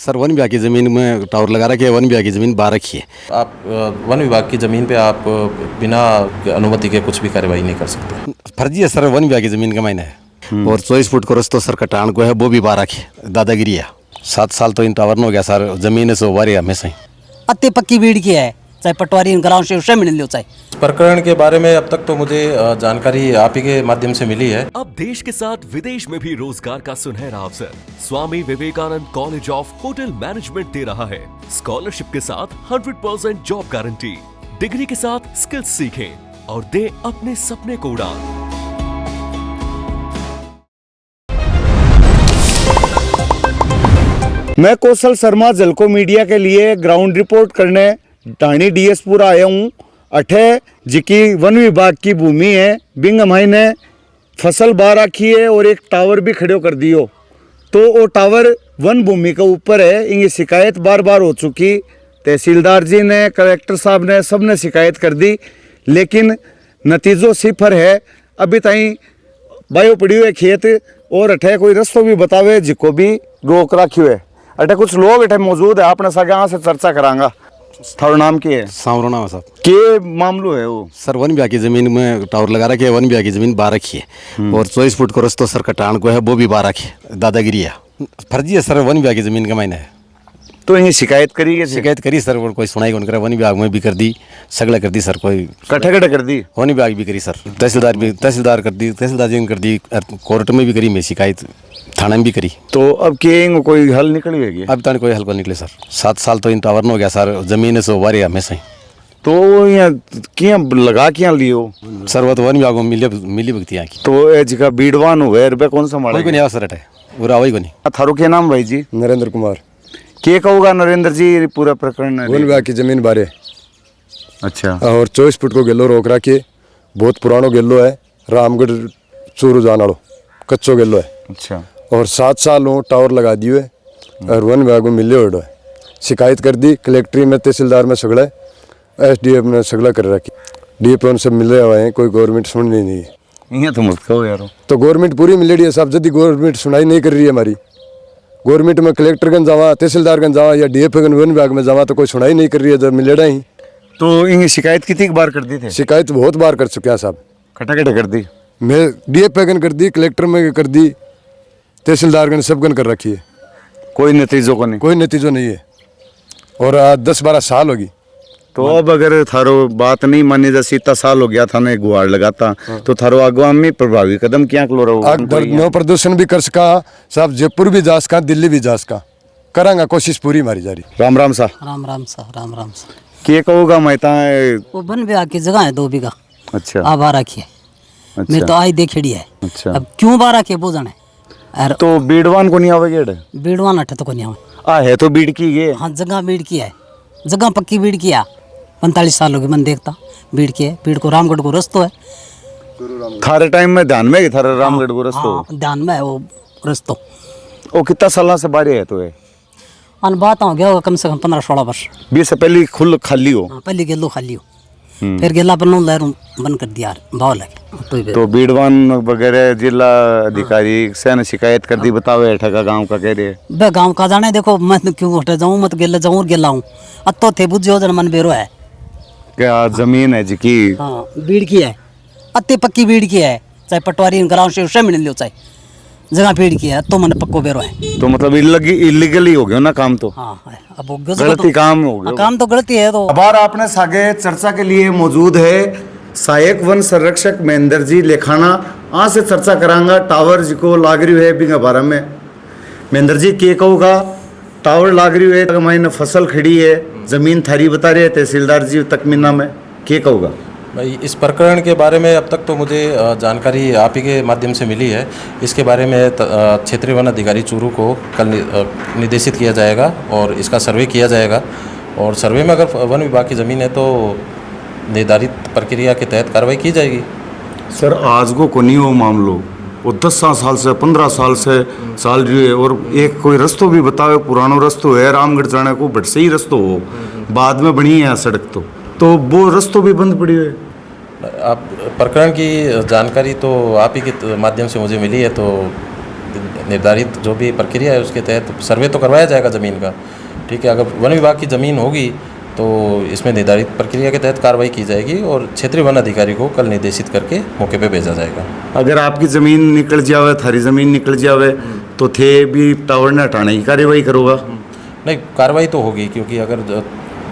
Sir one विभाग की ज़मीन में टावर लगा रखी है। वन विभाग की ज़मीन बाहर रखी है। आप वन विभाग की ज़मीन पे आप बिना अनुमति के कुछ भी कार्रवाई नहीं कर सकते। फर्जी है सर, वन विभाग की ज़मीन का मायने है। और 24 फुट को रस्तो सर कटान को है, वो भी बाहर रखी है। दादागिरी है। 7 साल तो इन टावर न हो गया सर, ज़मीन से उबारी हमेशा ही अति पक्की बीड़ की है, चाहे पटवारी ग्राउंड से उससे मिल लो चाहे। प्रकरण के बारे में अब तक तो मुझे जानकारी आप ही के माध्यम से मिली है। अब देश के साथ विदेश में भी रोजगार का सुनहरा अवसर Swami Vivekananda college of hotel management दे रहा है। स्कॉलरशिप के साथ 100% जॉब गारंटी, डिग्री के साथ स्किल्स सीखें और दे अपने सपने को उड़ान। मैं कौशल शर्मा जलको मीडिया के लिए ग्राउंड रिपोर्ट करने ढाणी डीएसपुर आया हूँ। अठे जिकी वन विभाग की भूमि है, बिंग हमाई ने फसल बाहर रखी है और एक टावर भी खड़े कर दियो। तो वो टावर वन भूमि के ऊपर है। इनकी शिकायत बार बार हो चुकी। तहसीलदार जी ने, कलेक्टर साहब ने, सब ने शिकायत कर दी, लेकिन नतीजों सिफर है। अभी ताई बायो पड़ी हुए खेत और अठे कोई रस्तो भी बतावे जिको भी रोक रखी है। अठे कुछ लोग अठे मौजूद है, आपने सके यहाँ से चर्चा करांगा। थारो नाम क्या है? सांवरो नाम है साहब। के मामलो है वो? सर वन विभाग की ज़मीन में टावर लगा रखी है। वन विभाग की ज़मीन बाहर रखी है। और 24 फुट को रस्तो सर कटान को है, वो भी बाहर रखी है। दादागिरी है। फर्जी है सर, वन विभाग की ज़मीन का मायने है। तो ये शिकायत करी है? शिकायत करी सर, और कोई सुनाई कौन करा। वन विभाग में भी कर दी, सगला कर दी सर। कोई कट्ठे कट्ठे कर दी? वन विभाग भी करी सर, तहसीलदार कर दी, तहसीलदार जी ने कर दी, कोर्ट में भी करी, मैं शिकायत थाने में भी करी। तो अब के कोई हल निकली है? अब तक कोई हल को निकले सर। 7 साल तो इन टावर न हो गया सर, ज़मीन से उबारी हमेशा ही। तो यहाँ क्या लगा क्या लियो सर? वो तो वन विभाग में मिली भगती यहाँ की। तो ए जगह बीडवान हुए रुपये कौन सा माड़ा? कोई को नहीं आया सर, अटे पूरा वही को नहीं। थारो क्या नाम भाई जी? नरेंद्र कुमार। के कहोगा नरेंद्र जी पूरा प्रकरण? वन विभाग की जमीन बारे। अच्छा। और 24 फुट को गेलो रोक रखी। बहुत पुरानो गेलो है, रामगढ़ चूरू जान वालो कच्चो गेलो है। अच्छा। और 7 साल हो टावर लगा दियो है और वन विभाग में मिले हुए है। शिकायत कर दी कलेक्ट्री में, तहसीलदार में सगड़ा, एसडीएफ ने सगड़ा कर रखी। डीएफ उनसे मिले हुए हैं, कोई गवर्नमेंट सुन नहीं है। यहाँ तो मत कहो यार। तो गवर्नमेंट पूरी मिल रही है साहब, यदि गवर्नमेंट सुनाई नहीं कर रही है हमारी। गवर्नमेंट में कलेक्टर गन जावा, तहसीलदार गन जावा या डीएफ गन वन विभाग में जावा, तो कोई सुनाई नहीं कर रही है जब मिलेड़ा ही। तो इनकी शिकायत कितनी बार कर दी थे? शिकायत बहुत बार कर चुके हैं साहब। कट्ठे कट्ठे कर दी? मैं डीएफ गन कर दी, कलेक्टर में कर दी, तहसीलदार गन सब गन कर रखी है। कोई नतीजों को नहीं? कोई नतीजो नहीं है। और 10-12 साल होगी। तो अब अगर थारो बात नहीं मानी, जैसे इतना साल हो गया था ना गुहार लगाता, तो थारो आगामी प्रभावी कदम क्या लो रहो? नो प्रदूषण भी कर सका साहब, जयपुर भी जा सका, दिल्ली भी जा सका, करांगा कोशिश पूरी मारी जा रही। राम राम सा। राम राम सा, राम राम सा। के कहोगा मैता? वो वन विभाग की जगह है 2 बीघा। अच्छा। आ बारह की है। अच्छा। मैं तो आई देखी है। अच्छा। अब क्यों बारह के वो जाने। और तो बीडवान को नहीं आवेगे? बीड़वान अठे तो को नहीं आवे। है तो बीड़ की ये? हाँ, जगह बीड़ की है, जगह पक्की बीड़ की है। 45 साल हो गए मन देखता बीड़ की है। बीड़ को रामगढ़ को रस्तो है। थारे टाइम में ध्यान में थारे रामगढ़ को रस्तो? हाँ, ध्यान में है वो रस्तो। वो कितना साल से बारे है? तो है अन बात हो गया होगा कम से कम 15-16 वर्ष। 20 से पहले खुल खाली हो? हाँ, पहले गेलो खाली हो, फिर गेला पर लहरों बंद कर दिया भाव लगे। तो बीडवान वगैरह जिला अधिकारी से ने शिकायत कर दी, बतावे ठगा गांव का कह रहे? बे गांव का जाने, देखो मैं क्यों हटे जाऊँ, मत गेला जाऊँ गेला हूँ। अब तो थे बुझो जन मन बेरो है। क्या जमीन है जिकी? हाँ, बीड़ की है, अति पक्की बीड़ की है, चाहे पटवारी ग्राउंड से उससे मिल लो, चाहे जगह पेड़ की है, तो मन पक्को बेरो है। तो मतलब इलीगली हो गया ना काम? तो हाँ है। अब गलती काम हो गया। काम तो गलती है। तो अब आपने सागे चर्चा के लिए मौजूद है सहायक वन संरक्षक महेंद्र जी लेखाना। आज से चर्चा करांगा टावर जिको लाग रही है बिंगा बारह में। महेंद्र जी के कहोगा टावर लाग रही है, मैंने फसल खड़ी है, जमीन थारी बता रहे हैं तहसीलदार जी तकमीना में, के कहोगा? भाई इस प्रकरण के बारे में अब तक तो मुझे जानकारी आप ही के माध्यम से मिली है। इसके बारे में क्षेत्रीय वन अधिकारी चूरू को कल निर्देशित किया जाएगा और इसका सर्वे किया जाएगा। और सर्वे में अगर वन विभाग की ज़मीन है तो निर्धारित प्रक्रिया के तहत कार्रवाई की जाएगी। सर आज को नहीं हो मामलो, वो 10 साल से 15 साल से साल रही है। और एक कोई रस्तो भी बताओ, पुरानो रस्तो है रामगढ़ जाने को, बट सही रस्तो हो, बाद में बनी है सड़क, तो वो रस्तो भी बंद पड़ी है। आप प्रकरण की जानकारी तो आप ही के माध्यम से मुझे मिली है, तो निर्धारित जो भी प्रक्रिया है उसके तहत सर्वे तो करवाया जाएगा ज़मीन का, ठीक है। अगर वन विभाग की ज़मीन होगी तो इसमें निर्धारित प्रक्रिया के तहत कार्रवाई की जाएगी और क्षेत्रीय वन अधिकारी को कल निर्देशित करके मौके पे भेजा जाएगा। अगर आपकी ज़मीन निकल जावे, थारी ज़मीन निकल जावे तो थे भी टावर ने हटाने की कार्यवाही करोगा? नहीं, कार्रवाई तो होगी, क्योंकि अगर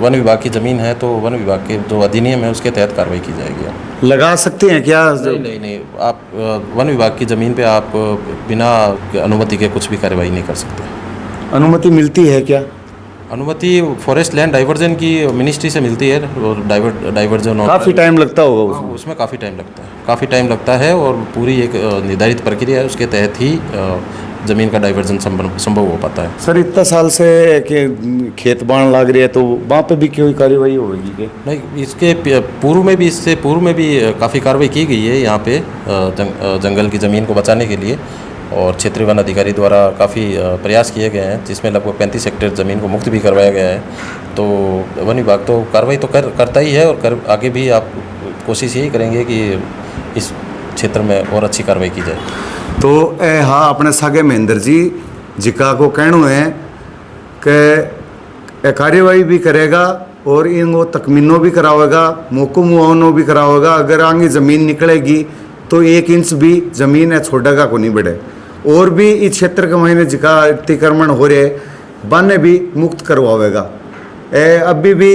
वन विभाग की ज़मीन है तो वन विभाग के जो अधिनियम है उसके तहत कार्रवाई की जाएगी। लगा सकते हैं क्या? नहीं, आप वन विभाग की ज़मीन पे आप बिना अनुमति के कुछ भी कार्रवाई नहीं कर सकते। अनुमति मिलती है क्या? अनुमति फॉरेस्ट लैंड डाइवर्जन की मिनिस्ट्री से मिलती है और डाइवर्जन काफ़ी टाइम लगता होगा उसमें। उसमें काफ़ी टाइम लगता है और पूरी एक निर्धारित प्रक्रिया है, उसके तहत ही ज़मीन का डाइवर्जन संभव हो पाता है। सर इतना साल से कि खेत बाण लग रही है तो वहाँ पे भी कोई कार्रवाई होगी क्या? नहीं, इसके पूर्व में भी, इससे पूर्व में भी काफ़ी कार्रवाई की गई है यहाँ पे जंगल की ज़मीन को बचाने के लिए, और क्षेत्रीय वन अधिकारी द्वारा काफ़ी प्रयास किए गए हैं, जिसमें लगभग 35 हेक्टेयर ज़मीन को मुक्त भी करवाया गया है। तो वन विभाग तो कार्रवाई तो करता ही है और आगे भी आप कोशिश यही करेंगे कि इस क्षेत्र में और अच्छी कार्रवाई की जाए। तो हाँ, अपने सागे महेंद्र जी जिका को कहना है कि कार्यवाही भी करेगा और इनको तकमीनो भी करावेगा, मौको मुआवनो भी करावेगा। अगर आगे ज़मीन निकलेगी तो 1 इंच भी ज़मीन है छोड़ेगा को नहीं बढ़े। और भी इस क्षेत्र के महीने जिका अतिक्रमण हो रहे वन भी मुक्त करवावेगा। अभी भी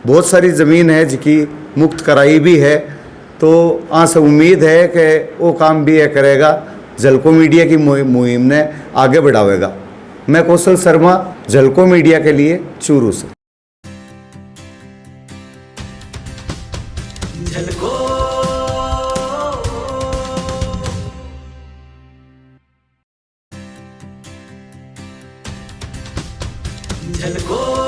बहुत सारी ज़मीन है जिकी मुक्त कराई भी है, तो आज से उम्मीद है कि वो काम भी करेगा, झलको मीडिया की मुहिम ने आगे बढ़ावेगा। मैं कौशल शर्मा, झलको मीडिया के लिए चूरू से। झलको